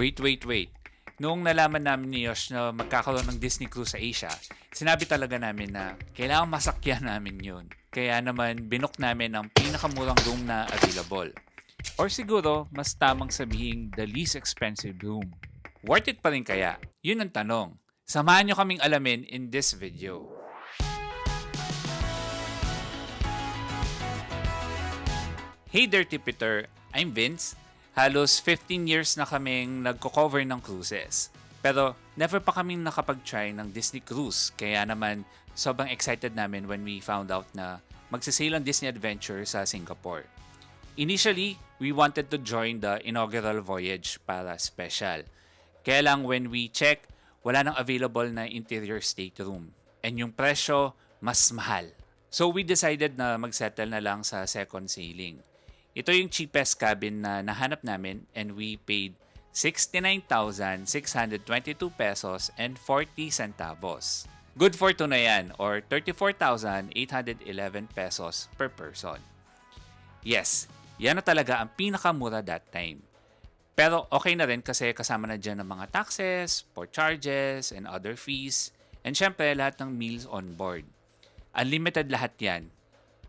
Wait. Noong nalaman namin ni Yosh na magkakaroon ng Disney Cruise sa Asia, sinabi talaga namin na kailangan masakyan namin yun. Kaya naman binook namin ang pinakamurang room na available. Or siguro, mas tamang sabihin the least expensive room. Worth it pa rin kaya? Yun ang tanong. Samahan nyo kaming alamin in this video. Hey Dirty Peter, I'm Vince. Halos 15 years na kaming nagko-cover ng cruises. Pero never pa kaming nakapag-try ng Disney Cruise. Kaya naman sobrang excited namin when we found out na magsisail ang Disney Adventure sa Singapore. Initially, we wanted to join the inaugural voyage para special. Kaya lang when we check, wala nang available na interior stateroom. And yung presyo, mas mahal. So we decided na magsettle na lang sa second sailing. Ito yung cheapest cabin na nahanap namin and we paid 69,622 pesos and 40 centavos. Good for two na yan or 34,811 pesos per person. Yes, yan na talaga ang pinakamura that time. Pero okay na rin kasi kasama na dyan ang mga taxes, port charges, and other fees. And syempre lahat ng meals on board. Unlimited lahat yan.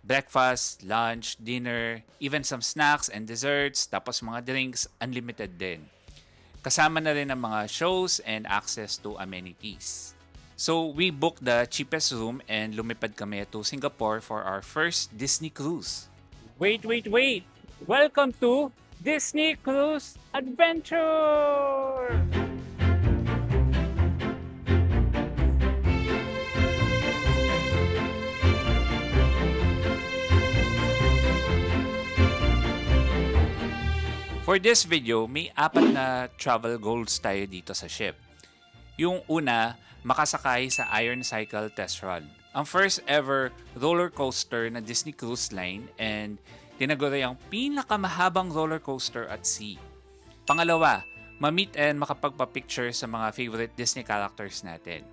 Breakfast, lunch, dinner, even some snacks and desserts, tapos mga drinks, unlimited din. Kasama na rin ang mga shows and access to amenities. So, we booked the cheapest room and lumipad kami to Singapore for our first Disney Cruise. Wait! Welcome to Disney Cruise Adventure! For this video, may 4 na travel goals tayo dito sa ship. Yung una, makasakay sa Iron Cycle Test Run. Ang first ever roller coaster na Disney Cruise Line and tinaguri ang pinakamahabang roller coaster at sea. Pangalawa, ma-meet and makapagpa-picture sa mga favorite Disney characters natin.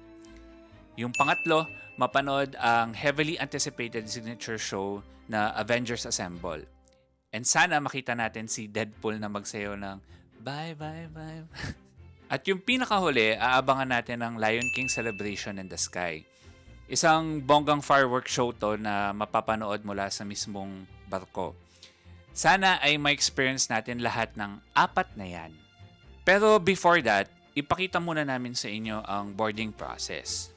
Yung pangatlo, mapanood ang heavily anticipated signature show na Avengers Assemble. And sana makita natin si Deadpool na magsayaw ng bye. At yung pinakahuli, aabangan natin ang Lion King Celebration in the Sky. Isang bonggang fireworks show to na mapapanood mula sa mismong barko. Sana ay ma-experience natin lahat ng 4 na yan. Pero before that, ipakita muna namin sa inyo ang boarding process.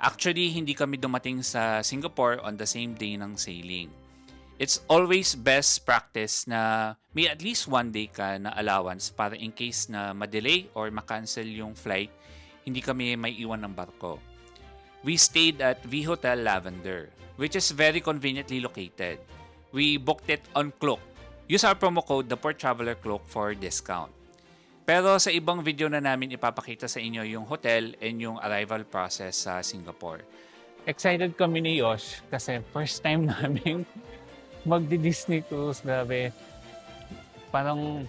Actually, hindi kami dumating sa Singapore on the same day ng sailing. It's always best practice na may at least 1 day ka na allowance para in case na ma-delay or ma-cancel yung flight, hindi kami may iwan ng barko. We stayed at V Hotel Lavender, which is very conveniently located. We booked it on Klook. Use our promo code the Port Traveler Klook for discount. Pero sa ibang video na namin ipapakita sa inyo yung hotel and yung arrival process sa Singapore. Excited kami ni Yosh kasi first time namin magdi-Disney Cruise. Grabe. Parang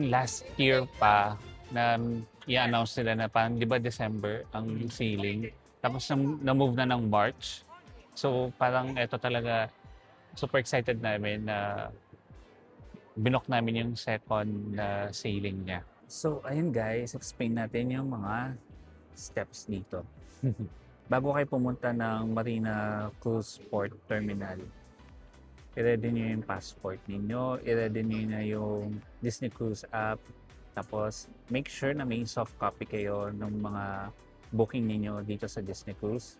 last year pa na i-announce nila na parang, di ba, December ang sailing. Tapos na-move na ng March. So parang eto talaga, super excited namin na binook namin yung second na sailing niya. So, ayun guys, explain natin yung mga steps dito. Bago kayo pumunta ng Marina Cruise Port Terminal, i-ready nyo yung passport ninyo, i-ready nyo na yung Disney Cruise app, tapos make sure na may soft copy kayo ng mga booking ninyo dito sa Disney Cruise.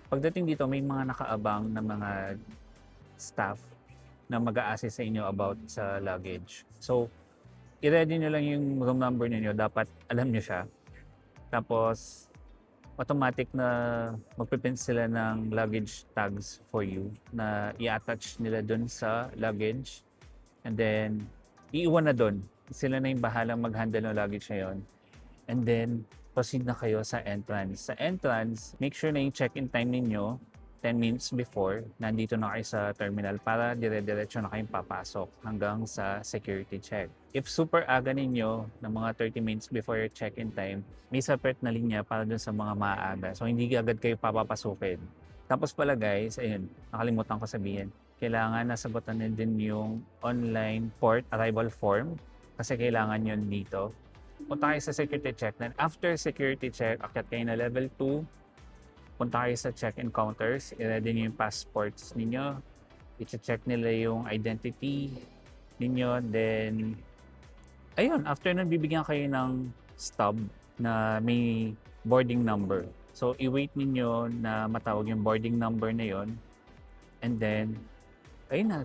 Pagdating dito, may mga nakaabang na mga staff na mag-a-assist sa inyo about sa luggage. So, i-ready nyo lang yung room number niyo, dapat alam nyo siya. Tapos, automatic na magpipint sila ng luggage tags for you na i-attach nila dun sa luggage. And then, iiwan na dun. Sila na yung bahalang mag-handle ng luggage na yun. And then, proceed na kayo sa entrance. Sa entrance, make sure na yung check-in time ninyo 10 minutes before, nandito na kayo sa terminal para dire-diretso na kayong papasok hanggang sa security check. If super aga ninyo, ng mga 30 minutes before your check-in time, may separate na linya para dun sa mga maaga. So, hindi agad kayo papapasukin. Tapos pala guys, ayun, nakalimutan ko sabihin, kailangan nasagutan din yung online port arrival form kasi kailangan yun dito. Punta kayo sa security check. Then after security check, akyat kayo na level 2. Punta kayo sa check-in counters. I-ready nyo yung passports ninyo. I-check nila yung identity ninyo. Then, ayun, after nun, bibigyan kayo ng stub na may boarding number. So, i-wait ninyo na matawag yung boarding number na yon. And then, ayun na,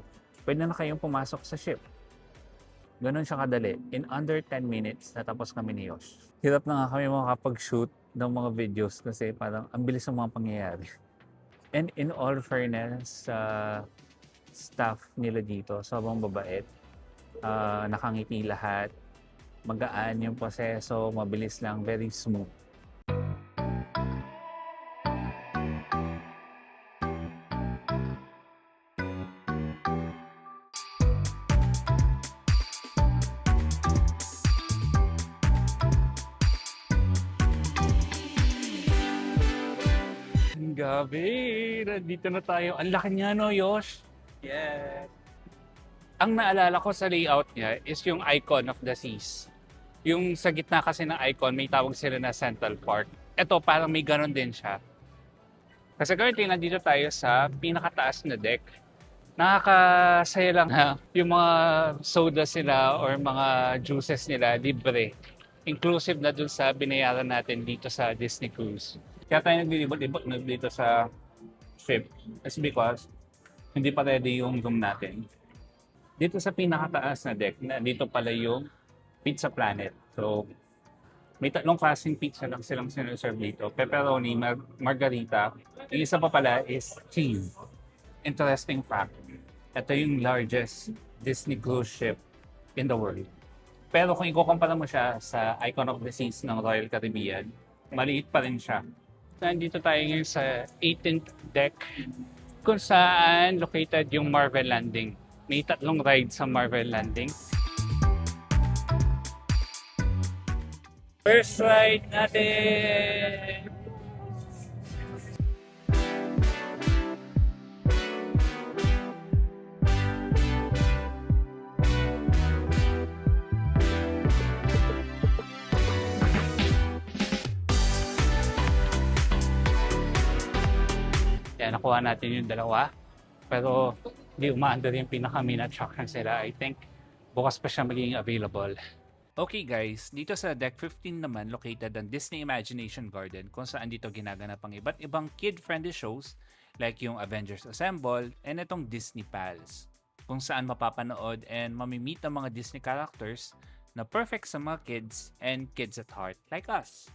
pwede na kayong pumasok sa ship. Ganon siya kadali. In under 10 minutes, natapos kami ni Yosh. Hirap na nga kami makakapag-shoot ng mga videos kasi parang ang bilis ng mga pangyayari. And in all fairness sa staff nila dito, sobrang babait. Nakangiti lahat. Magaan yung proseso, mabilis lang, very smooth. Gabi, nandito na tayo. Ang laki niya, no, Yosh? Yes! Ang naalala ko sa layout niya is yung icon of the seas. Yung sa gitna kasi ng icon, may tawag sila na Central Park. Ito, parang may ganon din siya. Kasi currently, nandito tayo sa pinakataas na deck. Nakakasaya lang ha, yung mga soda sila or mga juices nila, libre. Inclusive na dun sa binayaran natin dito sa Disney Cruise. Kaya tayo naglilibot-libot na dito sa ship. That's because hindi pa ready yung room natin. Dito sa pinakataas na deck, dito pala yung Pizza Planet. So, may 3 klaseng pizza lang silang sinaserve dito. Pepperoni, margarita. Yung isa pa pala is cheese. Interesting fact, ito yung largest Disney cruise ship in the world. Pero kung ikukumpara mo siya sa Icon of the Seas ng Royal Caribbean, maliit pa rin siya. Nandito tayo ngayon sa 18th deck kung saan located yung Marvel Landing. May 3 rides sa Marvel Landing. First ride natin! Yan, nakuha natin yung 2. Pero hindi umaandar yung pinaka-main attraction sila. I think bukas pa siya magiging available. Okay guys, dito sa Deck 15 naman located ang Disney Imagination Garden kung saan dito ginaganap ang iba't ibang kid-friendly shows like yung Avengers Assemble and itong Disney Pals kung saan mapapanood and mamimit ang mga Disney characters na perfect sa mga kids and kids at heart like us.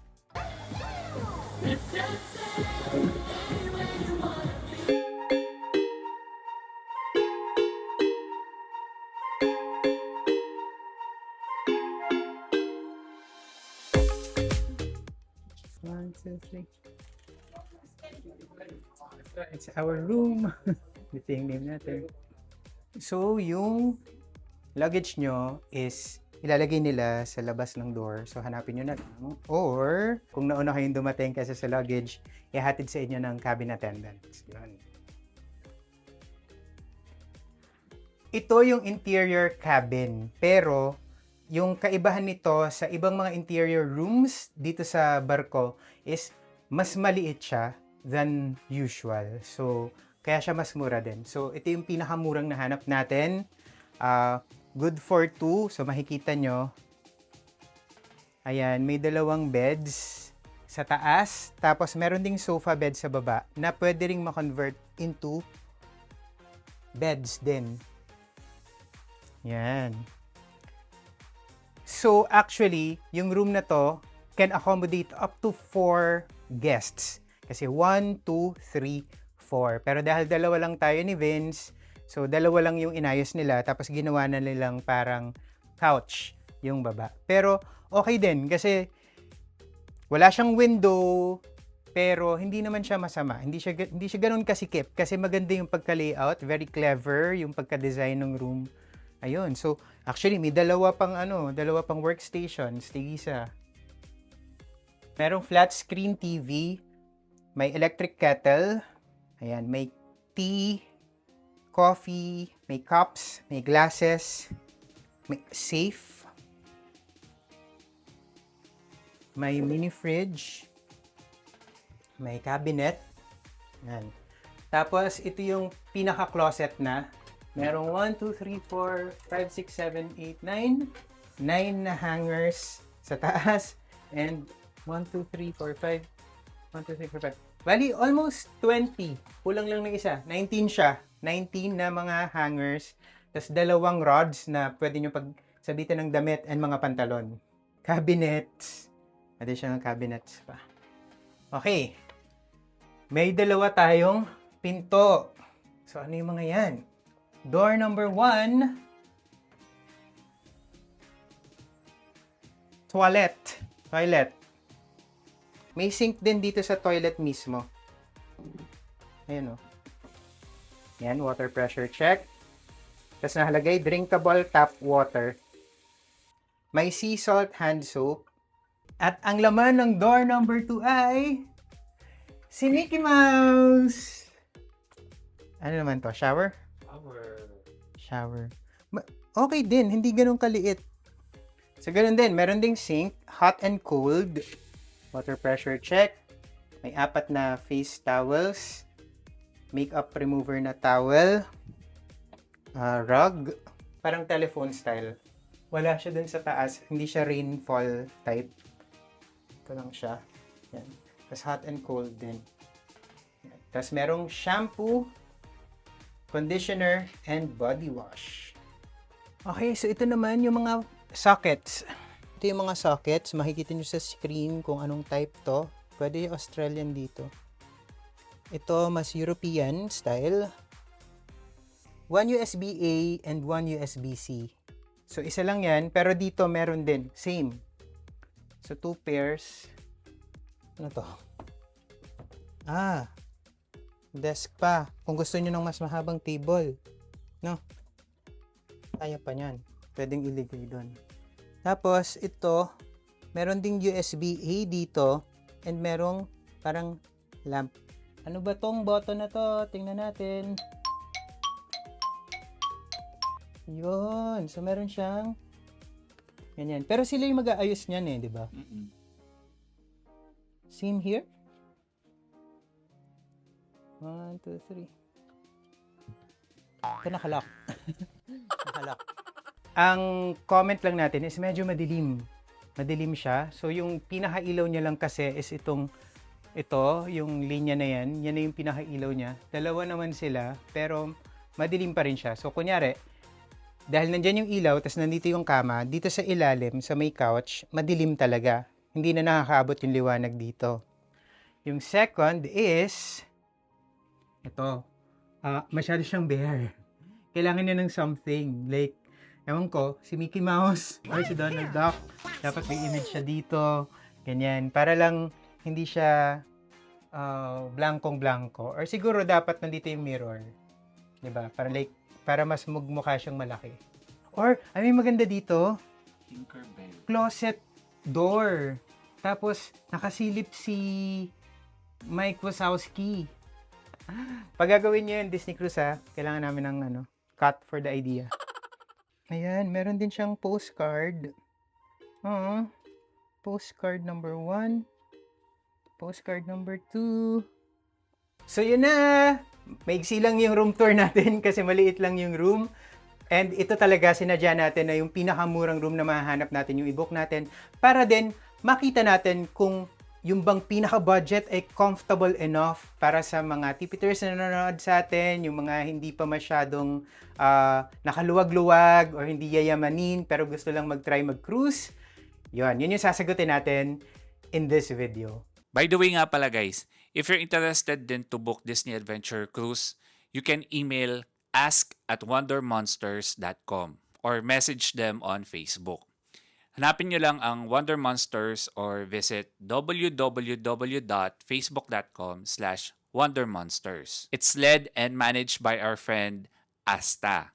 It's our room. Ito yung name natin. So, yung luggage nyo is ilalagay nila sa labas ng door. So, hanapin nyo na lang. Or, kung nauna kayong dumating kasi sa luggage, ihatid sa inyo ng cabin attendants. Yun. Ito yung interior cabin. Pero, yung kaibahan nito sa ibang mga interior rooms dito sa barko is mas maliit siya than usual. So, kaya siya mas mura din. So, ito yung pinakamurang nahanap natin. Good for 2. So, makikita nyo. Ayan, may 2 beds sa taas. Tapos, meron ding sofa bed sa baba na pwede ring ma-convert into beds din. Yan. So, actually, yung room na to can accommodate up to 4 guests. Kasi 1, 2, 3, 4. Pero dahil 2 lang tayo ni Vince, so 2 lang yung inayos nila, tapos ginawa na nilang parang couch yung baba. Pero okay din kasi wala siyang window, pero hindi naman siya masama. Hindi siya ganoon kasikip kasi maganda yung pagka-layout, very clever yung pagka-design ng room. Ayun. So, actually may dalawa pang workstations, tigisa. Merong flat screen TV, may electric kettle, ayan, may tea, coffee, may cups, may glasses, may safe, may mini fridge, may cabinet. Yan. Tapos, ito yung pinaka-closet na. Merong 1, 2, 3, 4, 5, 6, 7, 8, 9. 9 na hangers sa taas. And 1, 2, 3, 4, 5. 1, 2, 3, 4, 5. Bali, almost 20. Kulang lang ng isa. 19 siya. 19 na mga hangers. Tapos dalawang rods na pwede nyo pagsabitan ng damit and mga pantalon. Cabinets. Additional cabinets pa. Okay. May dalawa tayong pinto. So, ano yung mga yan? Door number 1. Toilet. May sink din dito sa toilet mismo. Ayan o. Yan, water pressure check. Tapos nakalagay, drinkable tap water. May sea salt hand soap. At ang laman ng door number 2 ay si Mickey Mouse. Ano naman to? Shower? Shower. Okay din, hindi ganun kaliit. So, ganun din. Meron ding sink, hot and cold. Water pressure check. May 4 na face towels. Makeup remover na towel. Rug. Parang telephone style. Wala siya dun sa taas. Hindi siya rainfall type. Ito lang siya. Yan. Tapos hot and cold din. Yan. Tapos merong shampoo, conditioner, and body wash. Okay, so ito naman yung mga sockets. Ito yung mga sockets. Makikita nyo sa screen kung anong type to. Pwede yung Australian dito. Ito, mas European style. 1 USB-A and 1 USB-C. So, isa lang yan. Pero dito, meron din. Same. So, 2 pairs. Ano to? Desk pa. Kung gusto nyo ng mas mahabang table. No? Kaya pa yan. Pwedeng ilagay doon. Tapos, ito, meron ding USB-A dito and merong parang lamp. Ano ba tong button na to? Tingnan natin. Yun. So, meron siyang ganyan. Pero sila yung mag-aayos niyan eh, di ba? Same here. 1, 2, 3. Ito nakalock. Nakalock. Ang comment lang natin is medyo madilim. Madilim siya. So, yung pinakailaw niya lang kasi is ito, yung linya na yan. Yan na yung pinakailaw niya. Dalawa naman sila, pero madilim pa rin siya. So, kunyari, dahil nandyan yung ilaw, tas nandito yung kama, dito sa ilalim, sa may couch, madilim talaga. Hindi na nakakaabot yung liwanag dito. Yung second is, ito, masyado siyang bare. Kailangan niya ng something. Like, ewan ko, si Mickey Mouse or si Donald Duck, dapat may image siya dito. Ganyan. Para lang hindi siya blankong-blanko. Or siguro dapat nandito yung mirror. Diba? Para mas mukha siyang malaki. Or, ay may maganda dito. Tinkerbell. Closet door. Tapos, nakasilip si Mike Wazowski. Pag gagawin niyo yung Disney Cruise kailangan namin ng cut for the idea. Ayan, meron din siyang postcard. Postcard number 1. Postcard number 2. So, yun na! Maigsi lang yung room tour natin kasi maliit lang yung room. And ito talaga sinadya natin na yung pinakamurang room na mahanap natin, yung i-book natin, para din makita natin kung yung bang pinaka-budget ay comfortable enough para sa mga tipiters na nanonood sa atin, yung mga hindi pa masyadong nakaluwag-luwag or hindi yayamanin pero gusto lang mag-try mag-cruise. Yun yung sasagutin natin in this video. By the way nga pala guys, if you're interested din to book Disney Adventure Cruise, you can email ask@wondermonsters.com or message them on Facebook. Hanapin nyo lang ang Wonder Monsters or visit www.facebook.com/wondermonsters. It's led and managed by our friend Asta.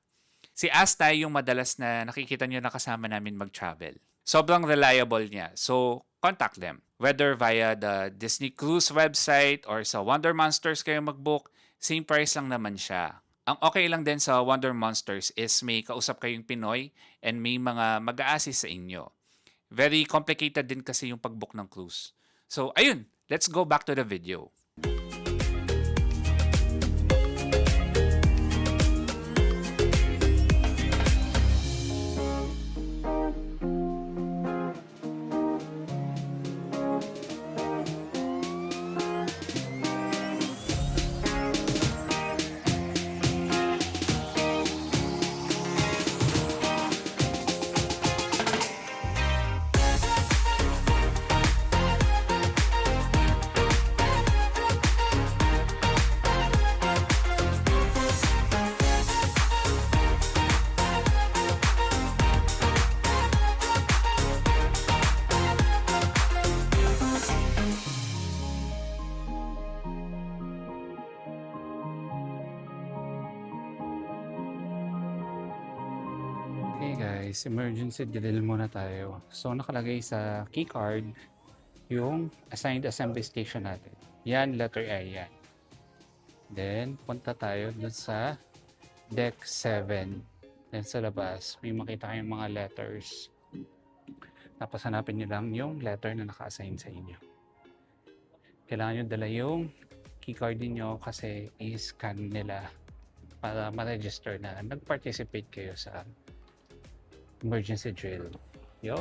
Si Asta yung madalas na nakikita nyo na kasama namin mag-travel. Sobrang reliable niya. So, contact them. Whether via the Disney Cruise website or sa Wonder Monsters kayo mag-book, same price lang naman siya. Ang okay lang din sa Wonder Monsters is may kausap kayong Pinoy and may mga mag-a-assist sa inyo. Very complicated din kasi yung pag-book ng cruise. So, ayun. Let's go back to the video. Okay guys, emergency drill muna tayo. So nakalagay sa keycard yung assigned assembly station natin. Yan, letter A yan. Then, punta tayo dun sa deck 7. Then sa labas, may makita kayong mga letters. Tapos hanapin nyo lang yung letter na naka-assign sa inyo. Kailangan nyo dala yung keycard niyo kasi i-scan nila para ma-register na nag-participate kayo sa emergency drill. Yo!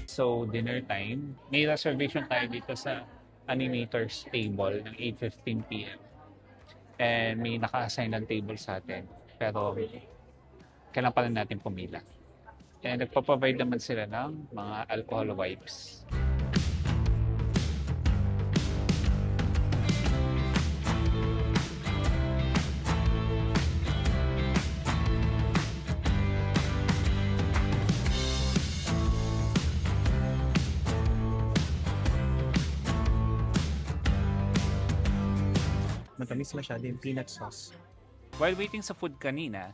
So, dinner time. May reservation tayo dito sa animators table ng 8:15 p.m. And may naka-assign ng table sa atin. Pero, kailangan pa rin natin pumila. And nagpa-provide naman sila ng mga alcohol wipes. Matamis masyado yung peanut sauce. While waiting sa food kanina,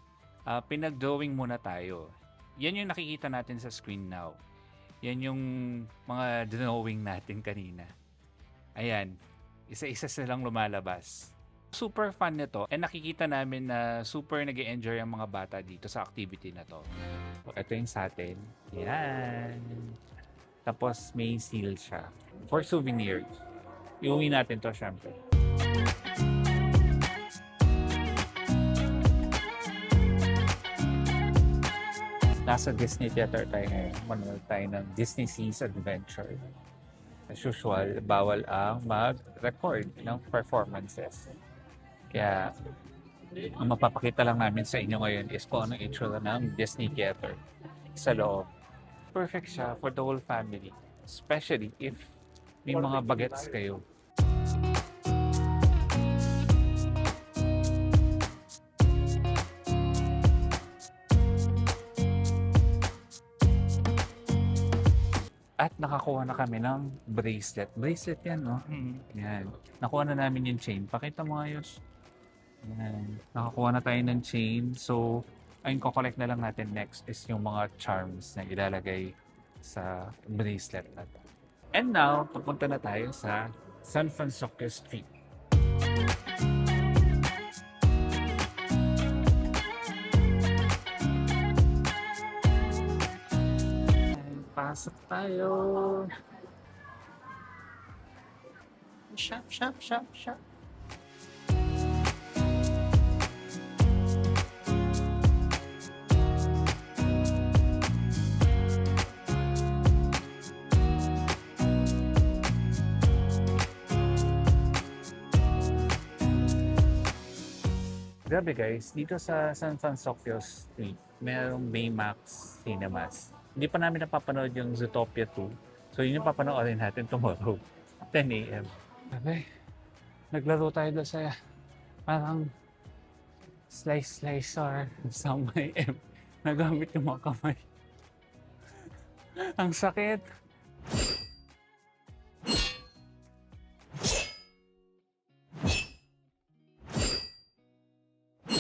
pinag-drawing muna tayo. Yan yung nakikita natin sa screen now. Yan yung mga drawing natin kanina. Ayan, isa-isa silang lumalabas. Super fun nito and nakikita namin na super nag-enjoy ang mga bata dito sa activity na to. So, ito yung sa atin. Yan. Tapos may seal siya. For souvenir. Iuwi natin to syempre. Nasa Disney Theater tayo ngayon. Manood tayo ng Disney Seas Adventure. As usual, bawal ang mag-record ng performances. Kaya, ang mapapakita lang namin sa inyo ngayon is kung anong itsura ng Disney Theater sa loob. Perfect siya for the whole family. Especially if may mga bagets kayo. At nakakuha na kami ng bracelet. Bracelet yan, no? Yan. Nakuha na namin yung chain. Pakita mo ayos. Yan. Nakakuha na tayo ng chain. So, ang kukolect na lang natin next is yung mga charms na ilalagay sa bracelet natin. And now, papunta na tayo sa San Francisco Street. Pasok tayo. Shop, shop, shop, shop. Grabe guys, dito sa San Francisco Street, merong Baymax Cinemas. Hindi pa namin napapanood yung Zootopia 2. So yun yung papanoorin natin tomorrow, 10 a.m. Grabe, naglaro tayo doon sa parang slicer sa may M. Nagamit yung mga kamay. Ang sakit.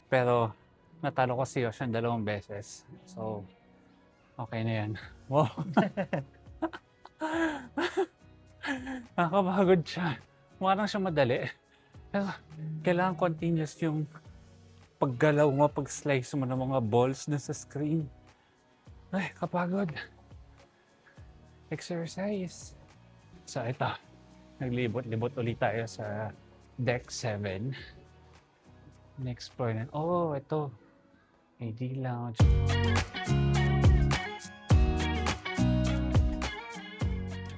Pero natalo ko si Ocean 2 beses. So, okay na yan. Wow. Nakakapagod siya. Mukha lang siya madali. Pero kailangan continuous yung paggalaw mo, pag-slice mo ng mga balls na sa screen. Ay, kapagod. Exercise. So, ito. Naglibot-libot ulit tayo sa Deck 7. Na-explore na. Oh, ito. AD Lounge.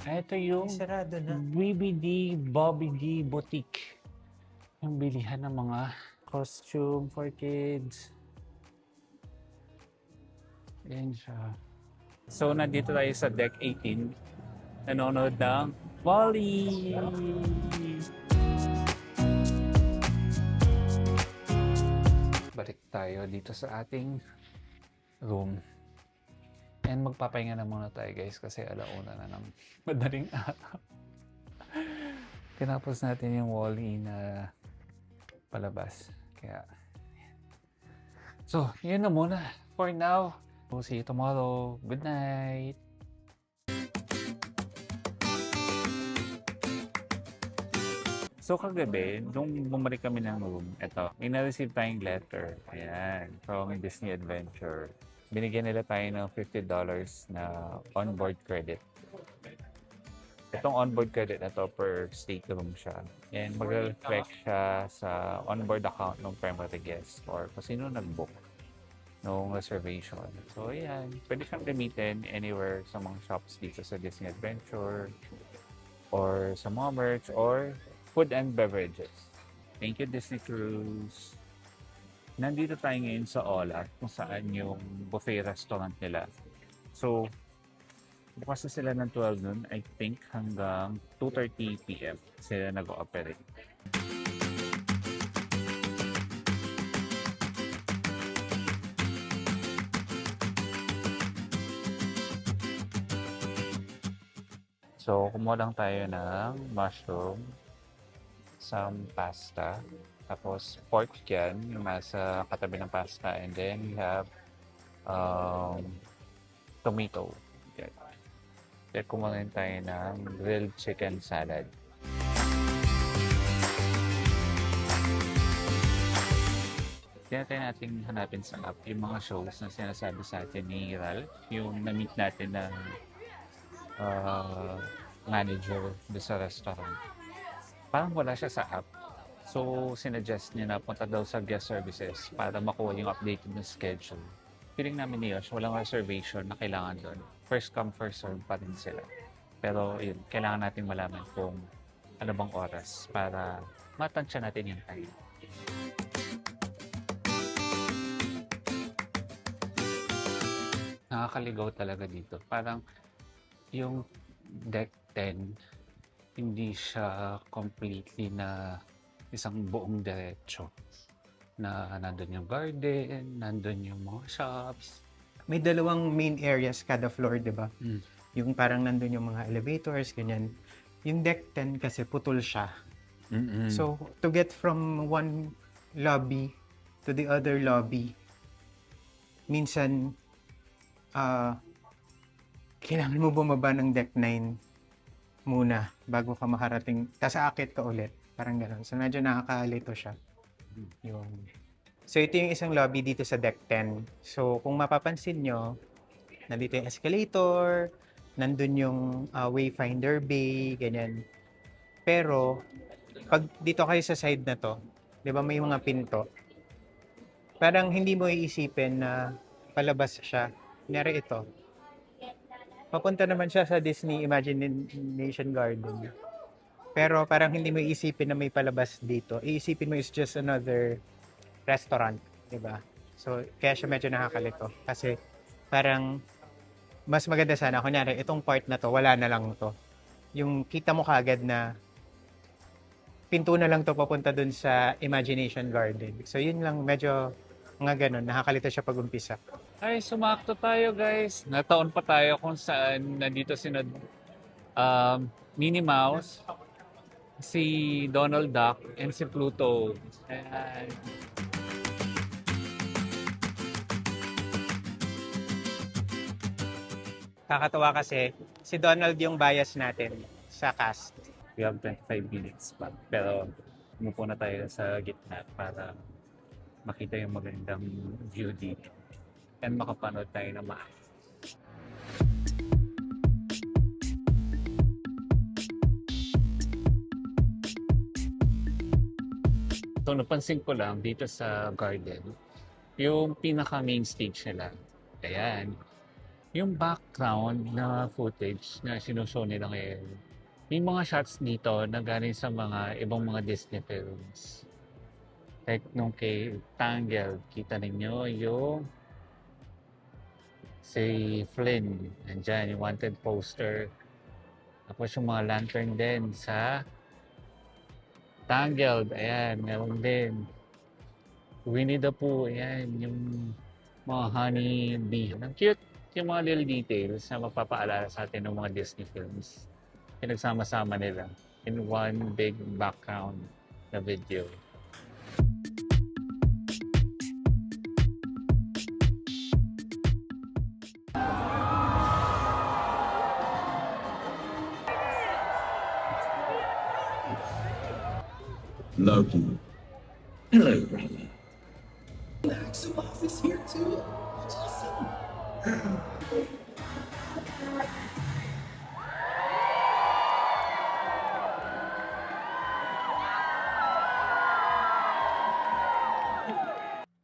Ito yung Sarado na. BBD Bobby D Boutique. Yung bilihan ng mga costume for kids. Ayan siya. So, nandito tayo sa Deck 18. Nanonood ng Wall-E! Balik tayo dito sa ating room. And magpapahinga na muna tayo guys kasi alauna na ng madaling araw. Tinapos natin yung Wall-E na palabas. Kaya, so, yun na muna for now. We'll see you tomorrow. Good night! So kagabi, nung bumalik kami ng room, eto, may na-receive tayong letter. Ayan, from Disney Adventure. Binigyan nila tayo ng $50 na onboard credit. Itong onboard credit na to per stateroom siya. And mag-reflect siya sa onboard account ng primary guest or kung sino nag-book ng reservation. So ayan, pwede siyang gamitin anywhere sa mga shops dito sa Disney Adventure or sa mga merch or food and beverages. Thank you, Disney Cruise. Nandito tayo ngayon sa Olaf kung saan yung buffet restaurant nila. So, bukas na sila ng 12 noon, I think hanggang 2:30 p.m. sila nag-ooperate. So, kumuha lang tayo ng mushroom, some pasta, tapos pork yan, yung nasa katabi ng pasta, and then we have tomato. Yan. Then kumuha rin tayo ng grilled chicken salad. Tinatry natin hanapin sa app yung mga shows na sinasabi sa atin ni Ralph, yung na-meet natin ng manager doon sa restaurant. Parang wala siya sa app. So, sinuggest niya na punta daw sa guest services para makuha yung updated na schedule. Feeling namin ni Yosh, walang reservation na kailangan doon. First come, first serve pa rin sila. Pero yun, kailangan natin malaman kung ano bang oras para matansya natin yung time. Nakakaligaw talaga dito. Parang yung Deck 10, hindi siya completely na isang buong diretso. Na nandun yung garden, nandun yung mga shops. May dalawang main areas kada floor, di ba? Mm. Yung parang nandun yung mga elevators, ganyan. Yung Deck 10 kasi putol siya. Mm-mm. So, to get from one lobby to the other lobby, minsan, kailangan mo bumaba ng Deck 9 muna bago ka makarating. Tapos aakit ka ulit. Parang gano'n. So, medyo nakakalito siya. Yun. So, ito yung isang lobby dito sa Deck 10. So, kung mapapansin nyo, nandito yung escalator, nandun yung Wayfinder Bay, ganyan. Pero, pag dito kayo sa side na to, di ba may mga pinto, parang hindi mo iisipin na palabas siya. Kunyari ito. Papunta naman siya sa Disney Imagination Garden. Pero parang hindi mo iisipin na may palabas dito. Iisipin mo is just another restaurant, di ba? So, kaya siya medyo nakakalito. Kasi parang mas maganda sana, kunyari, itong part na to, wala na lang to. Yung kita mo kaagad na pinto na lang to papunta dun sa Imagination Garden. So, yun lang, medyo mga ganun, nakakalito siya pag umpisa. Ay, sumakto tayo guys. Nataon pa tayo kung saan nandito si Minnie Mouse, si Donald Duck, and si Pluto. Ayan. Kakatawa kasi, si Donald yung bias natin sa cast. We have 25 minutes pa. Pero umupo na tayo sa gitna para makita yung magandang view dito. And makapanood tayo ng maayos. So napansin ko lang dito sa garden, yung pinaka main stage nila. Ayan. Yung background na footage na sinushow nila ngayon, may mga shots dito na galing sa mga ibang mga Disney films. Like nung kay Tangled, kita ninyo yung si Flynn, nandyan, yung wanted poster. Tapos yung mga lantern din sa Tangled, ayan, meron din. Winnie the Pooh, ayan, yung mga honey bee. Ang cute yung mga little details na magpapaalala sa atin ng mga Disney films. Pinagsama-sama nila in one big background na video. Loki. Hello, brother. Maximoff is here too. Awesome.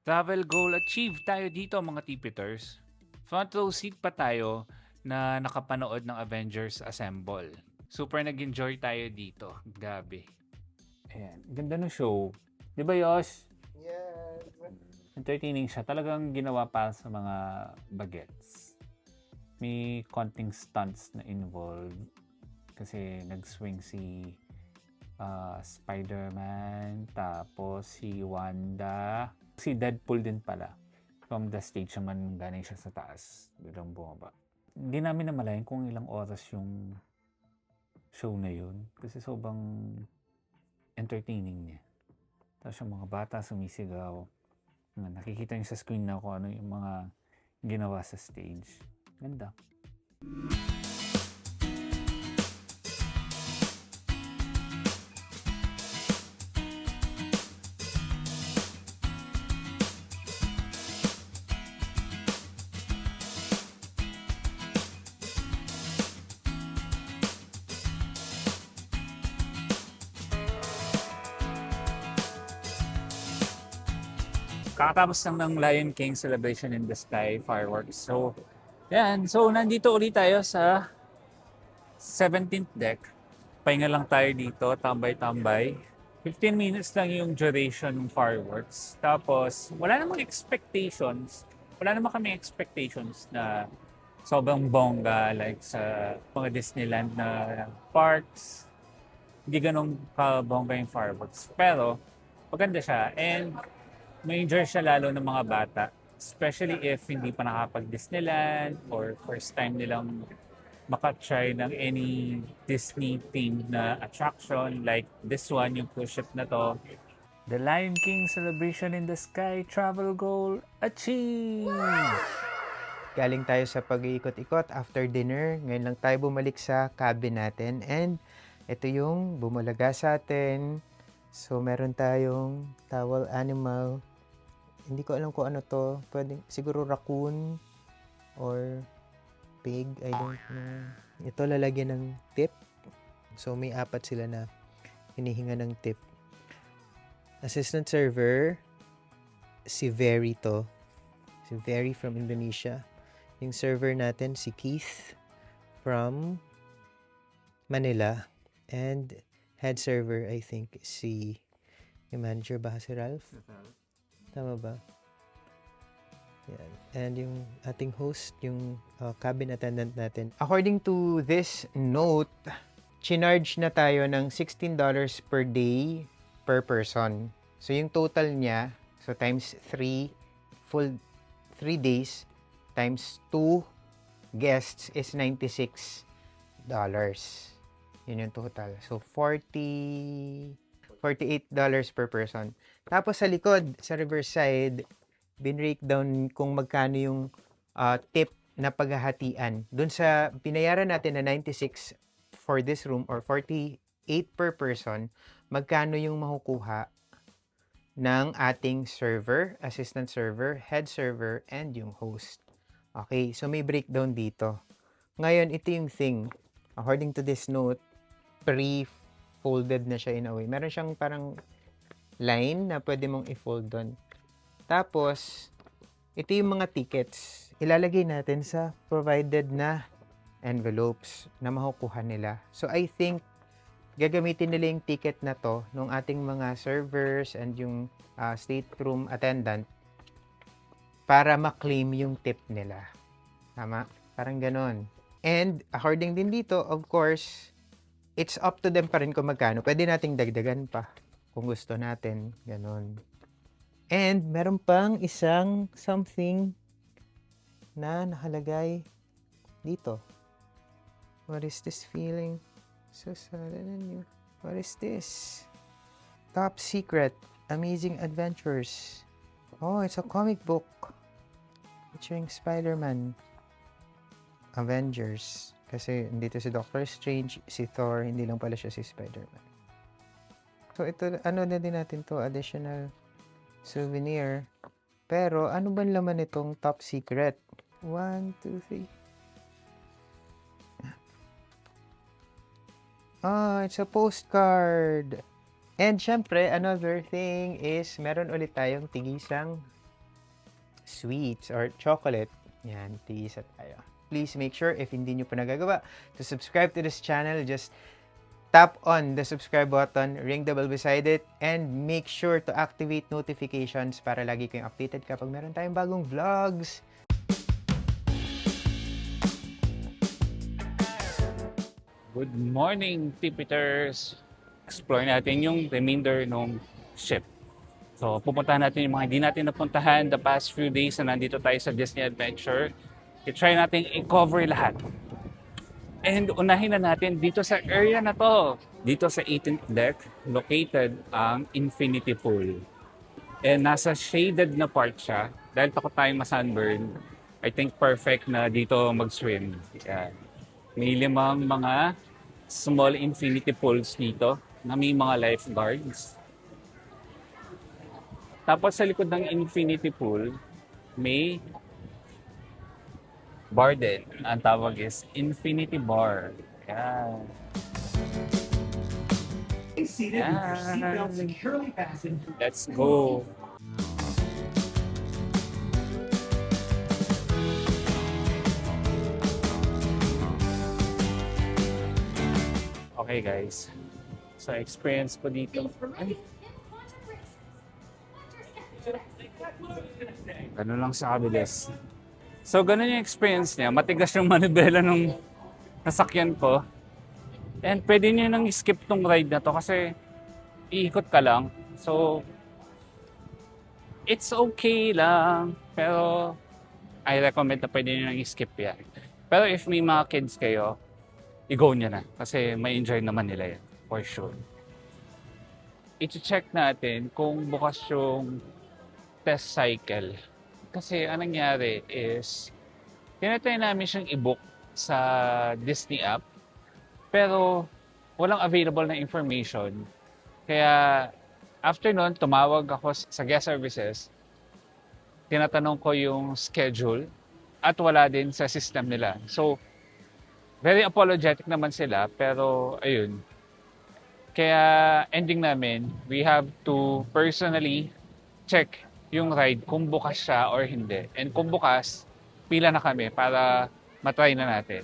Travel goal achieved tayo dito mga tipiters. Front row seat pa tayo na nakapanood ng Avengers Assemble. Super nag-enjoy tayo dito. Grabe. Ayan, ganda ng show. Di ba, Yosh? Yes. Entertaining siya. Talagang ginawa para sa mga bagets. May konting stunts na involved. Kasi nag-swing si Spider-Man, tapos si Wanda, si Deadpool din pala. From the stage naman galing siya sa taas. Biglang bumaba. Hindi namin namalayan kung ilang oras yung show na yun. Kasi sobrang entertaining niya. Tapos yung mga bata sumisigaw. Nakikita niyo sa screen na kung ano yung mga ginawa sa stage. Ganda. Kakatapos lang ng Lion King Celebration in the Sky fireworks. So, yan. So, nandito ulit tayo sa 17th deck. Pahinga lang tayo dito, tambay-tambay. 15 minutes lang yung duration ng fireworks. Tapos, wala namang expectations. Wala naman kami expectations na sobrang bongga like sa mga Disneyland na parks. Hindi ganun kabongga yung fireworks. Pero, maganda siya. And, may enjoy siya lalo ng mga bata. Especially if hindi pa nakapag-Disneyland or first time nilang makatry ng any Disney themed na attraction like this one, yung cruise ship na to. The Lion King Celebration in the Sky travel goal achieved! Galing tayo sa pag-iikot-ikot after dinner. Ngayon lang tayo bumalik sa cabin natin. And ito yung bumalaga sa atin. So, meron tayong towel animal. Hindi ko alam kung ano to. Pwede, siguro raccoon or pig. I don't know. Ito lalagyan ng tip. So, may 4 sila na hinihinga ng tip. Assistant server, si Very to. Si Very from Indonesia. Yung server natin, si Keith from Manila. And head server, I think, si yung manager ba si Ralph? Tama ba? Yan. And yung ating host, yung cabin attendant natin. According to this note, chinarge na tayo ng $16 per day per person. So yung total niya, so times 3, full 3 days, times 2 guests is $96. Yun yung total. So $48 per person. Tapos sa likod, sa Riverside, bin-breakdown kung magkano yung tip na paghahatian. Doon sa binayaran natin na 96 for this room or 48 per person, magkano yung makukuha ng ating server, assistant server, head server, and yung host. Okay, so may breakdown dito. Ngayon, ito yung thing. According to this note, pre-folded na siya in a way. Meron siyang parang line na pwede mong i-fold doon. Tapos, ito yung mga tickets. Ilalagay natin sa provided na envelopes na makukuha nila. So, I think, gagamitin nila yung ticket na to ng ating mga servers and yung stateroom attendant para ma-claim yung tip nila. Tama? Parang ganon. And, according din dito, of course, it's up to them pa rin kung magkano. Pwede nating dagdagan pa kung gusto natin. Ganon. And, meron pang isang something na nakalagay dito. What is this feeling? So sudden and new. What is this? Top Secret. Amazing Adventures. Oh, it's a comic book. Featuring Spider-Man. Avengers. Kasi dito si Doctor Strange, si Thor, hindi lang pala siya si Spider-Man. So ito, ano na din natin to, additional souvenir. Pero ano ba laman itong Top Secret? 1, 2, 3. It's a postcard. And syempre, another thing is meron ulit tayong tigisang sweets or chocolate. Yan, tigisa tayo. Please make sure, if hindi nyo pa nagagawa, to subscribe to this channel. Just tap on the subscribe button, ring the bell beside it, and make sure to activate notifications para lagi kayong updated kapag meron tayong bagong vlogs. Good morning, Tipiters! Explore natin yung remainder ng ship. So, pupuntahan natin yung mga hindi natin napuntahan the past few days na nandito tayo sa Disney Adventure. I-try natin i-cover lahat. And unahin na natin dito sa area na to. Dito sa 18th deck, located ang Infinity Pool. And nasa shaded na part siya. Dahil takot tayong ma-sunburn, I think perfect na dito mag-swim. Yan. May 5 mga small infinity pools dito na may mga lifeguards. Tapos sa likod ng infinity pool, may bar din. Ang tawag is Infinity Bar. Yan. Let's go! Okay guys, so experience ko dito. Ganun lang sa kabilis. So ganun yung experience niya. Matigas yung manibela ng nasakyan ko. And pwede niyo nang skip tong ride na to kasi iikot ka lang. So it's okay lang. Pero I recommend na pwede niyo nang skip yan. Pero if may mga kids kayo, i-go niya na. Kasi may enjoy naman nila yan. For sure. I-check natin kung bukas yung test cycle. Kasi anong nangyari is, tinatry namin siyang i-book sa Disney app. Pero walang available na information. Kaya after nun, tumawag ako sa guest services. Tinatanong ko yung schedule at wala din sa system nila. So, very apologetic naman sila, pero ayun. Kaya ending namin, we have to personally check yung ride kung bukas siya or hindi. And kung bukas, pila na kami para matry na natin.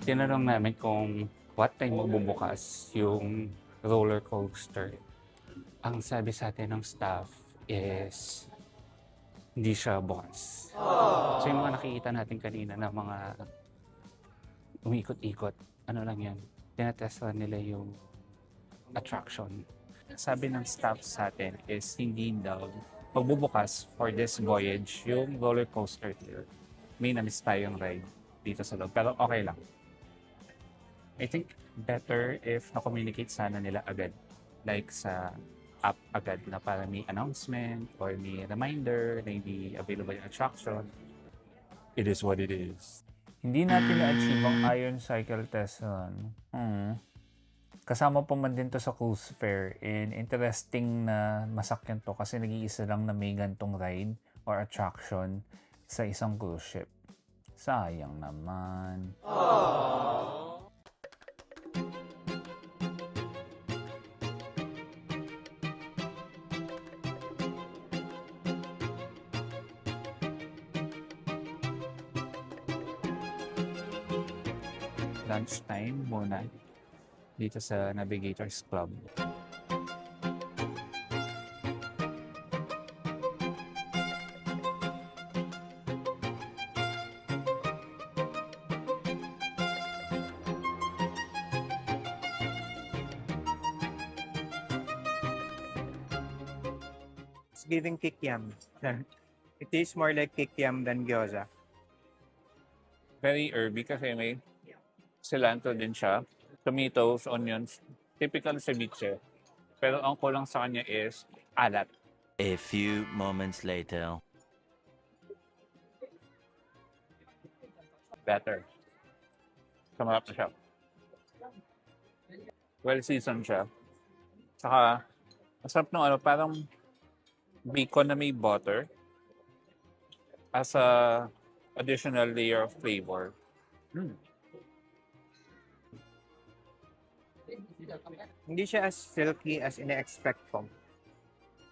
tinanong namin kung what time magbubukas yung roller coaster. Ang sabi sa atin ng staff is hindi siya bukas. So yung mga nakikita natin kanina na mga umiikot-ikot, ano lang yan, tinatestan nila yung attraction. Sabi ng staff sa atin is hindi daw magbubukas for this voyage yung roller coaster here. May na-miss tayong ride dito sa loob, pero okay lang. I think better if na-communicate sana nila agad. Like sa app agad na para may announcement or may reminder na hindi available yung attraction. It is what it is. Hindi natin na-achieve ang iron cycle test nun. Kasama pa man din to sa cruise fair, and interesting na masakyan to kasi nag-iisa lang na may gantong ride or attraction sa isang cruise ship. Sayang naman. Lunchtime muna dito sa Navigators Club. It's giving kikiam. It tastes more like kikiam than gyoza. Very herby kasi may cilantro din siya. Tomatoes, onions. Typical ceviche. Pero ang kulang sa kanya is alat. A few moments later. Better. Samarap na siya. Well seasoned siya. Saka, masarap nung ano, parang bacon na may butter as a additional layer of flavor. Hindi siya as silky as ina-expect ko.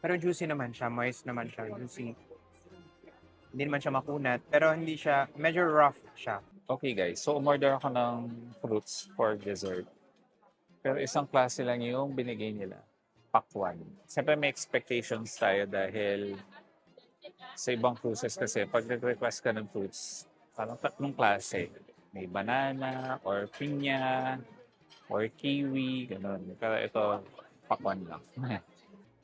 Pero juicy naman siya, moist naman siya, juicy. Hindi naman siya makunat, pero hindi siya, medyo rough siya. Okay guys, so umorder ako ng fruits for dessert. Pero isang klase lang yung binigay nila. Pakwan. Siyempre may expectations tayo dahil sa ibang cruises kasi pag nag-request ka ng fruits, parang tatlong klase. May banana, or pinya, or kiwi, gano'n. Pero ito, pakwan lang.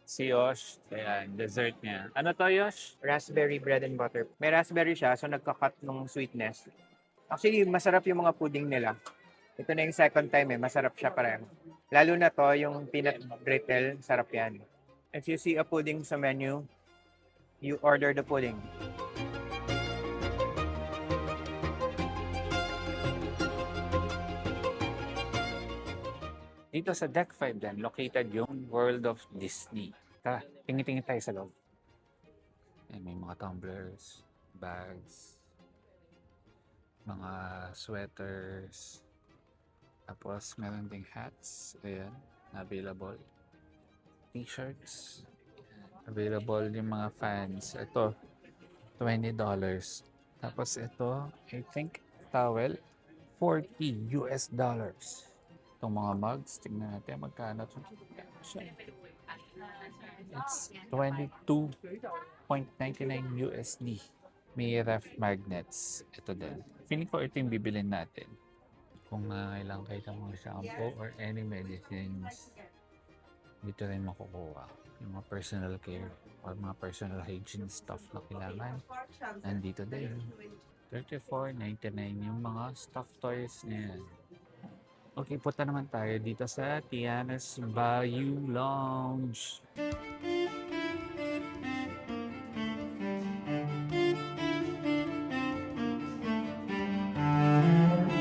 Si Yosh, ayan, dessert niya. Ano to, Yosh? Raspberry bread and butter. May raspberry siya, so nagka-cut ng sweetness. Actually, masarap yung mga pudding nila. Ito na yung second time masarap siya pareho. Lalo na to, yung peanut brittle, sarap yan. If you see a pudding sa menu, you order the pudding. Dito sa Deck 5 din, located yung World of Disney. Tara, tingin-tingin tayo sa loob. Ayan, may mga tumblers, bags, mga sweaters, tapos meron ding hats, ayan, available. T-shirts, available yung mga fans. Ito, $20. Tapos ito, I think, towel, $40 US. Itong mga mugs, tingnan natin magkano ito. It's 22.99 USD. May ref magnets. Ito din. Feeling ko ito yung bibilin natin. Kung kailangan kayo ng mga shampoo or any medicines, dito rin makukuha. Yung mga personal care or mga personal hygiene stuff na kailangan, nandito din. $34.99 yung mga stuffed toys na yan. Okay, punta naman tayo dito sa Tiana's Bayou Lounge.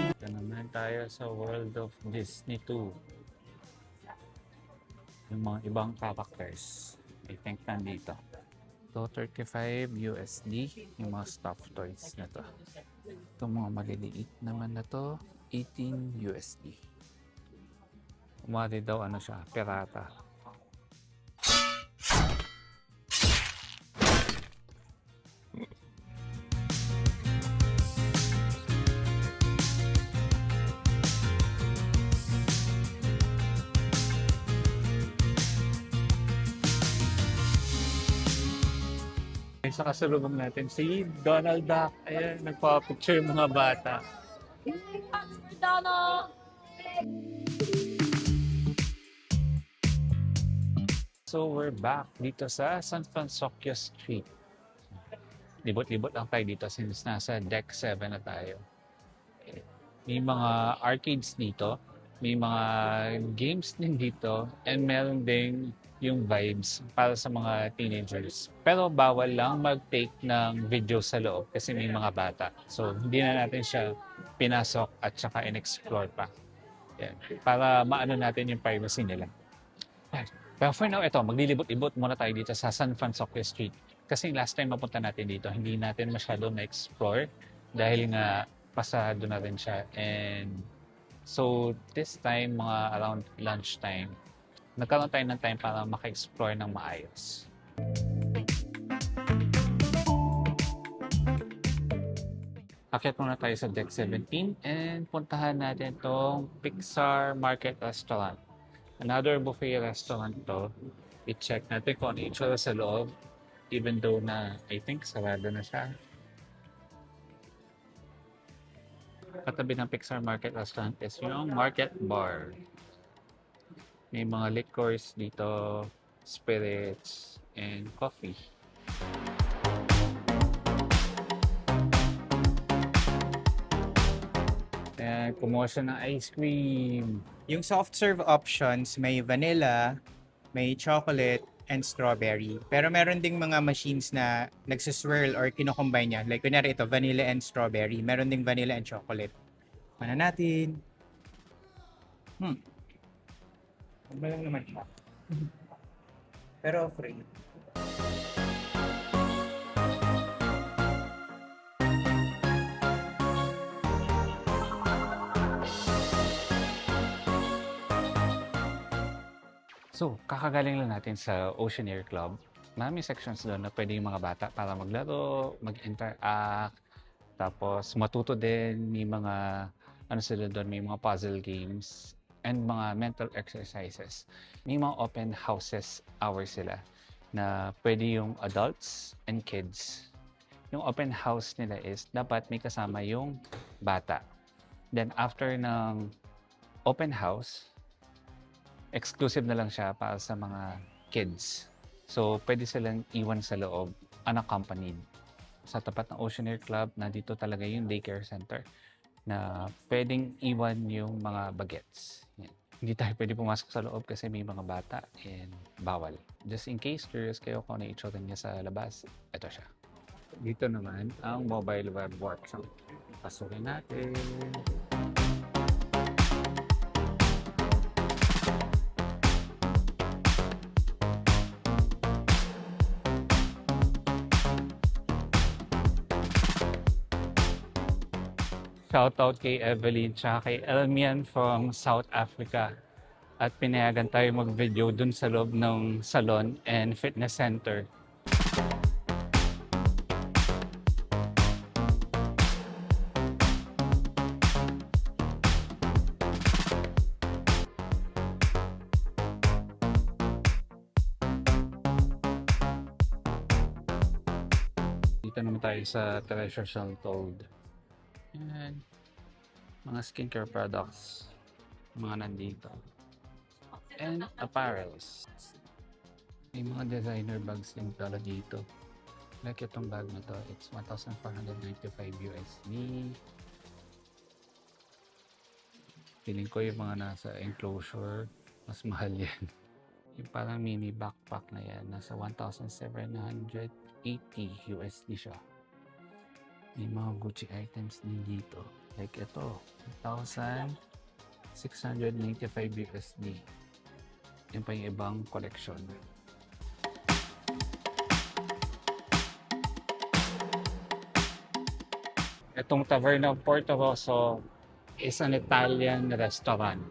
Punta naman tayo sa World of Disney 2. Yung mga ibang characters. I think nandito. Ito, $35 USD. Yung mga stuffed toys na to. Itong mga maliliit naman na to, $18 USD. Umari daw ano siya, pirata. Sa kasalubong natin si Donald Duck. Ayan, nagpa-picture yung mga bata. So we're back dito sa San Francisco Street. Libot-libot lang tayo dito since nasa deck 7 na tayo. May mga arcades dito, may mga games din dito, and meron ding yung vibes para sa mga teenagers. Pero bawal lang mag-take ng video sa loob kasi may mga bata. So hindi na natin siya pinasok at saka in-explore pa. Yan. Para maano natin yung privacy nila. Pero for now, ito, maglilibot-ibot muna tayo dito sa San Francisco Street. Kasi last time mapunta natin dito, hindi natin masyado na-explore dahil nga pasado na rin siya. And so this time, mga around lunchtime, nagkaroon tayo ng time para maka-explore ng maayos. Akyat muna tayo sa Deck 17 and puntahan natin itong Pixar Market Restaurant. Another buffet restaurant to. I-check natin kung ano yung itsura sa loob. Even though na, I think, sarado na siya. Katabi ng Pixar Market Restaurant is yung Market Bar. May mga liquors dito, spirits, and coffee. Ayan, kumuha siya ng ice cream. Yung soft serve options, may vanilla, may chocolate, and strawberry. Pero meron ding mga machines na nagsiswirl or kinocombine niya. Like, kunyari ito, vanilla and strawberry. Meron ding vanilla and chocolate. Mana natin. Ano lang naman siya. Pero free. So, kakagaling lang natin sa Oceaneer Club. Maraming sections doon na pwede yung mga bata para maglaro, mag-interact, tapos matuto din. May mga, ano sila doon, may mga puzzle games and mga mental exercises. May mga open houses hours sila na pwede yung adults and kids. Yung open house nila is dapat may kasama yung bata. Then after ng open house, exclusive na lang siya para sa mga kids. So, pwede silang iwan sa loob, unaccompanied. Sa tapat ng Oceaneer Club, nandito talaga yung daycare center na pwedeng iwan yung mga bagets. Yan. Hindi tayo pwede pumasok sa loob kasi may mga bata and bawal. Just in case curious kayo kung ano itsura niya sa labas, ito siya. Dito naman ang mobile web workshop. Pasukin natin. Shoutout kay Evelyn tsaka kay Elmian from South Africa. At pinayagan tayo mag-video dun sa loob ng salon and fitness center. Dito naman tayo sa Treasure Toad. Yan. Mga skincare products. Mga nandito. And apparels. May mga designer bags din pala dito. Like itong bag na to. It's 1,495 USD. Feeling ko yung mga nasa enclosure, mas mahal yan. Yung parang mini backpack na yan, nasa 1,780 USD siya. May mga Gucci items din dito. Like ito, 1,695 USD. Yan pa yung ibang collection. Itong Taverna of Porto Rosso is an Italian restaurant.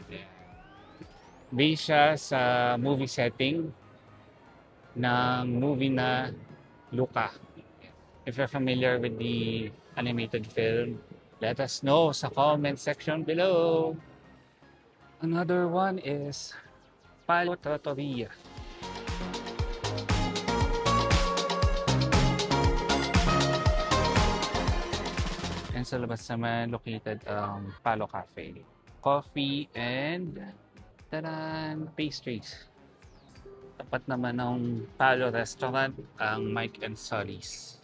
Based siya sa movie setting ng movie na Luca. If you're familiar with the animated film, let us know sa comment section below. Another one is Palo Trattoria. sa labas naman located ang Palo Cafe. Coffee and pastries. Tapat naman ng Palo Restaurant ang Mike and Sully's.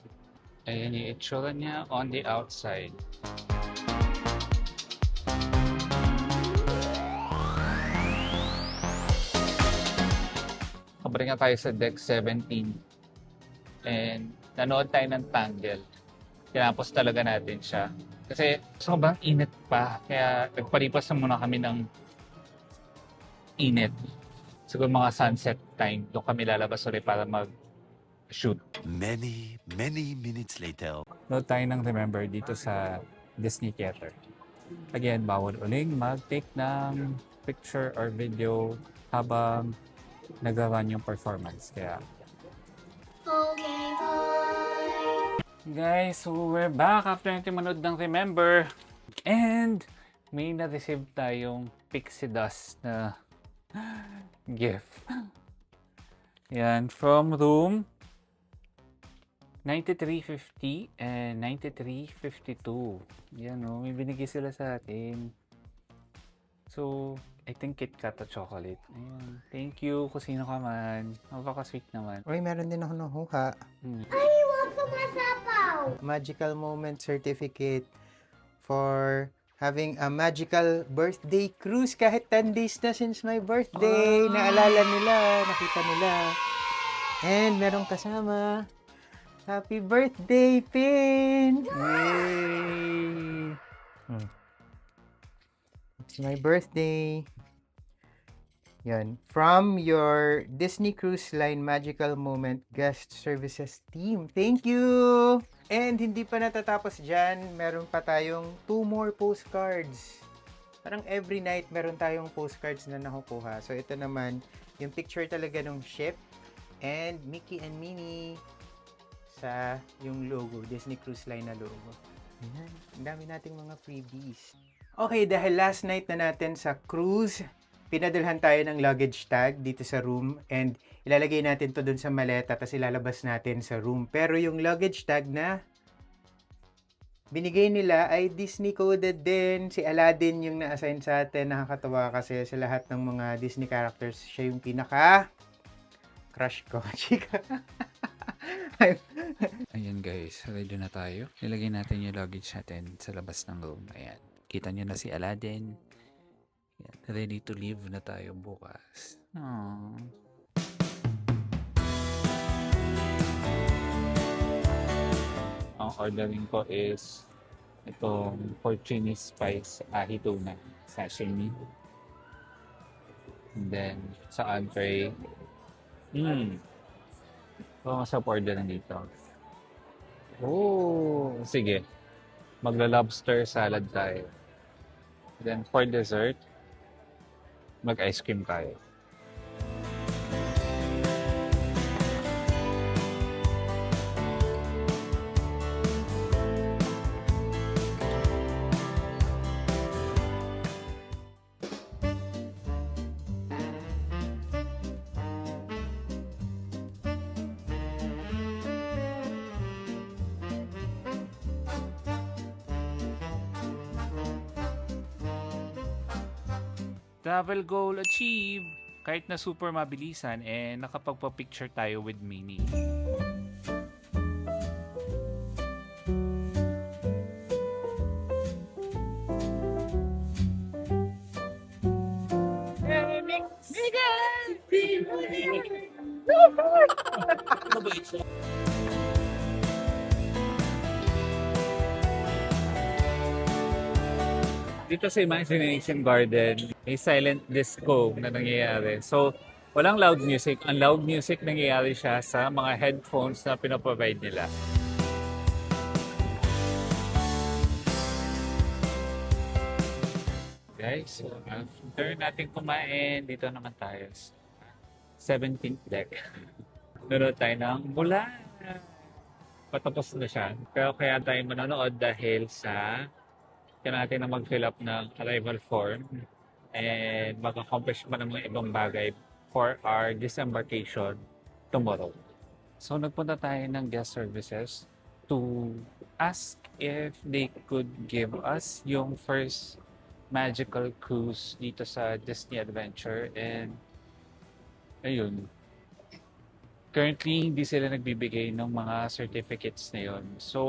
Ayan yung itsura niya on the outside. Kabring nga tayo sa deck 17 and nanood tayo ng Tangle. Tinapos talaga natin siya. Kasi sobrang init pa. Kaya nagpalipas na muna kami ng init. Siguro mga sunset time. Doon kami lalabas ulit para mag-shoot. Many minutes later. Nood tayo ng Remember dito sa Disney Theater. Again, bawal uling mag-take ng picture or video habang nag-run yung performance. Kaya guys, so we're back after natin manood ng Remember. And may na-receive tayong pixie dust na gift. Yan, from room 9350 and 9352. Yan o, may binigay sila sa atin. So, I think KitKat at chocolate. Ayan. Thank you kung sino ka man. Napaka-sweet naman. Uy, meron din ako nahuha. Magical Moment Certificate for having a magical birthday cruise kahit 10 days na since my birthday. Naalala nila, nakita nila. And merong kasama. Happy birthday, Pin! Yay! It's my birthday. Yan. From your Disney Cruise Line Magical Moment Guest Services team. Thank you! And hindi pa natatapos dyan. Meron pa tayong 2 more postcards. Parang every night meron tayong postcards na nakukuha. So ito naman, yung picture talaga ng ship and Mickey and Minnie sa yung logo, Disney Cruise Line na logo. Ayan. Ang dami nating mga freebies. Okay, dahil last night na natin sa cruise, pinadalhan tayo ng luggage tag dito sa room and ilalagay natin to dun sa maleta tapos ilalabas natin sa room. Pero yung luggage tag na binigay nila ay Disney coded din. Si Aladdin yung na-assign sa atin. Nakakatawa kasi sa lahat ng mga Disney characters, siya yung pinaka crush ko. Chika. Ayan guys, ready na tayo. Nilagay natin yung luggage natin sa labas ng room. Ayan. Kita nyo na si Aladdin. Ayan. Ready to leave na tayo bukas. Aww. ang ordering ko is itong porcini spice ahi tuna sashimi. And then, sa entree, masarap order dito. Oh, sige. Magla-lobster salad tayo. Then, for dessert, mag-ice cream tayo. Travel goal achieved! Kahit na super mabilisan, nakapagpa-picture tayo with Minnie. Dito sa Imagination Garden, may silent disco na nangyayari. So, walang loud music. Ang loud music nangyayari siya sa mga headphones na pinaprovide nila. Guys, so after natin kumain, dito naman tayo. 17th deck. Nanood tayo ng Mulan. Patapos na siya. Pero kaya tayo manonood dahil sa kaya natin na mag-fill up ng arrival form and mag-accomplish pa ng mga ibang bagay for our disembarkation tomorrow. So, nagpunta tayo ng guest services to ask if they could give us yung first magical cruise dito sa Disney Adventure, and ayun. Currently, hindi sila nagbibigay ng mga certificates na yun. So,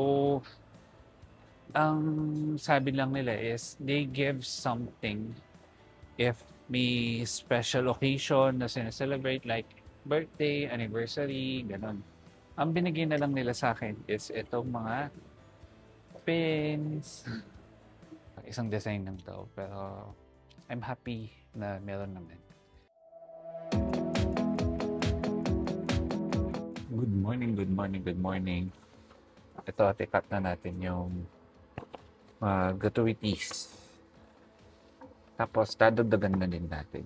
ang sabi lang nila is they give something if may special occasion na sinaselebrate like birthday, anniversary, ganon. Ang binigay na lang nila sa akin is itong mga pins. Isang design lang to, pero I'm happy na meron naman. Good morning, good morning, good morning. Ito, cut na natin yung gratuities. Tapos, dadagdagan na din natin.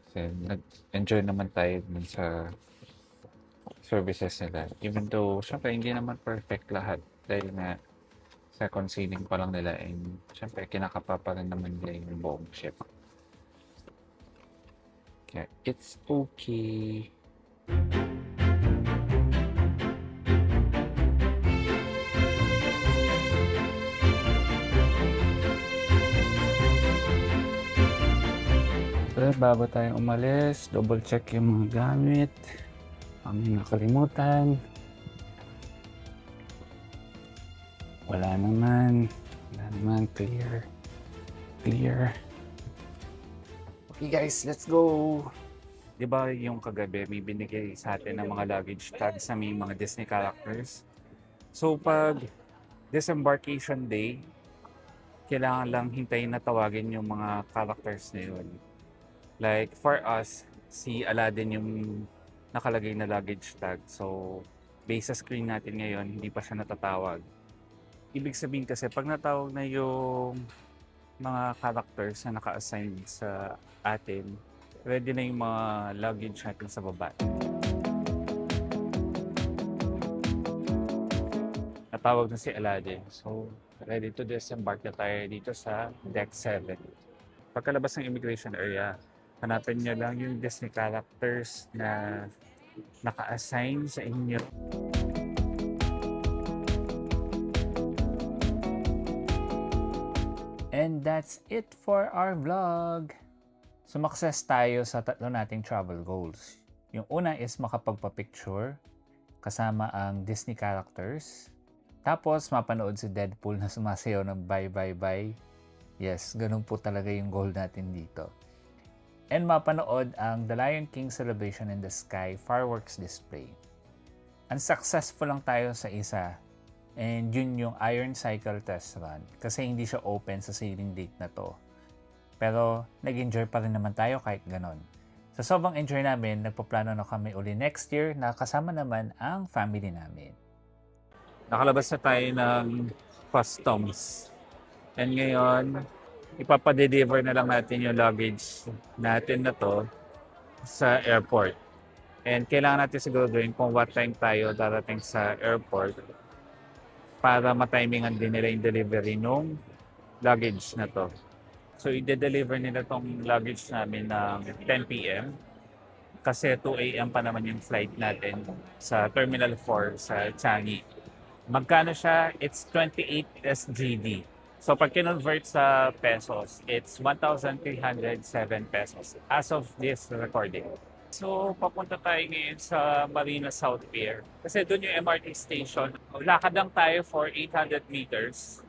Kasi nag-enjoy naman tayo dun sa services nila. Even though, syempre, hindi naman perfect lahat. Dahil nga, second seating pa lang nila, and syempre, kinakapa pa rin naman nila yung buong ship. Kaya, it's okay. Bago tayong umalis, double check yung mga gamit. Ang nakalimutan. Wala naman. Clear. Okay guys, let's go! Diba yung kagabi may binigay sa atin ng mga luggage tags sa may mga Disney characters? So pag disembarkation day, kailangan lang hintayin na tawagin yung mga characters na yun. Like, for us, si Aladdin yung nakalagay na luggage tag. So, base sa screen natin ngayon, hindi pa siya natatawag. Ibig sabihin kasi, pag natawag na yung mga characters na naka-assign sa atin, ready na yung mga luggage natin sa baba. Natawag na si Aladdin. So, ready to disembark na tayo dito sa Deck 7. Pagkalabas ng immigration area, hanapin nyo lang yung Disney characters na naka-assign sa inyo. And that's it for our vlog. Sumakses tayo sa tatlo nating travel goals. Yung una is makapagpa-picture kasama ang Disney characters. Tapos mapanood si Deadpool na sumasayaw ng bye bye bye. Yes, ganun po talaga yung goal natin dito. And mapanood ang The Lion King Celebration in the Sky fireworks display. Unsuccessful lang tayo sa isa, and yun yung Iron Cycle test run kasi hindi siya open sa sailing date na to. Pero nag-enjoy pa rin naman tayo kahit ganon. Sa sobrang enjoy namin, nagpaplano na kami uli next year na kasama naman ang family namin. Nakalabas na tayo ng customs. And ngayon, ipapa-deliver na lang natin yung luggage natin na to sa airport. And kailangan natin siguraduhin kung what time tayo darating sa airport para matimingan din nila yung delivery nung luggage na to. So, i-deliver nila tong luggage namin ng 10 p.m. kasi 2 a.m. pa naman yung flight natin sa Terminal 4 sa Changi. Magkano siya? It's 28 SGD. So, pag kinonvert sa pesos, it's 1,307 pesos as of this recording. So, papunta tayo ngayon sa Marina South Pier. Kasi doon yung MRT station. Lakad lang tayo for 800 meters.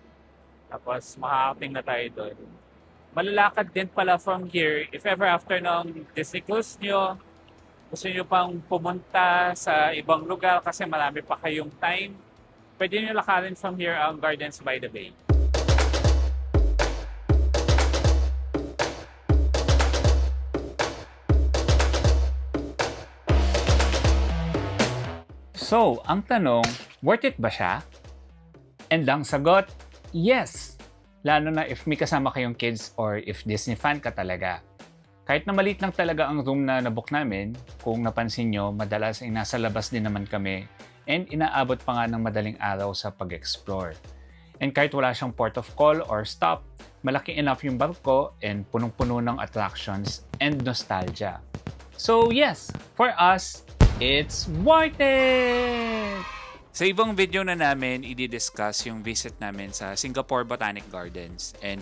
Tapos, makakating na tayo doon. Malalakad din pala from here. If ever after ng Disney Cruise nyo, gusto nyo pang pumunta sa ibang lugar kasi marami pa kayong time, pwede nyo lakarin from here ang Gardens by the Bay. So, ang tanong, worth it ba siya? And ang sagot, yes! Lalo na if may kasama kayong kids or if Disney fan ka talaga. Kahit na maliit lang talaga ang room na nabook namin, kung napansin nyo, madalas ay nasa labas din naman kami and inaabot pa nga ng madaling araw sa pag-explore. And kahit wala siyang port of call or stop, malaki enough yung barko and punong-puno ng attractions and nostalgia. So yes, for us, it's worth it! Sa ibang video na namin, i-discuss yung visit namin sa Singapore Botanic Gardens and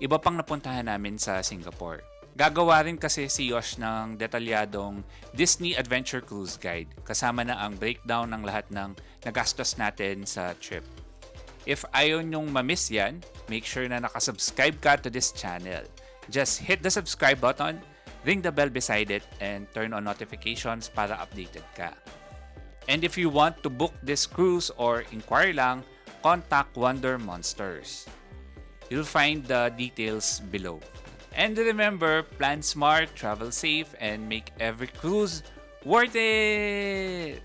iba pang napuntahan namin sa Singapore. Gagawa rin kasi si Yosh ng detalyadong Disney Adventure Cruise Guide kasama na ang breakdown ng lahat ng nagastos natin sa trip. If ayaw nyong mamiss yan, make sure na nakasubscribe ka to this channel. Just hit the subscribe button, ring the bell beside it, and turn on notifications para updated ka. And if you want to book this cruise or inquire lang, contact Wonder Monsters. You'll find the details below. And remember, plan smart, travel safe, and make every cruise worth it!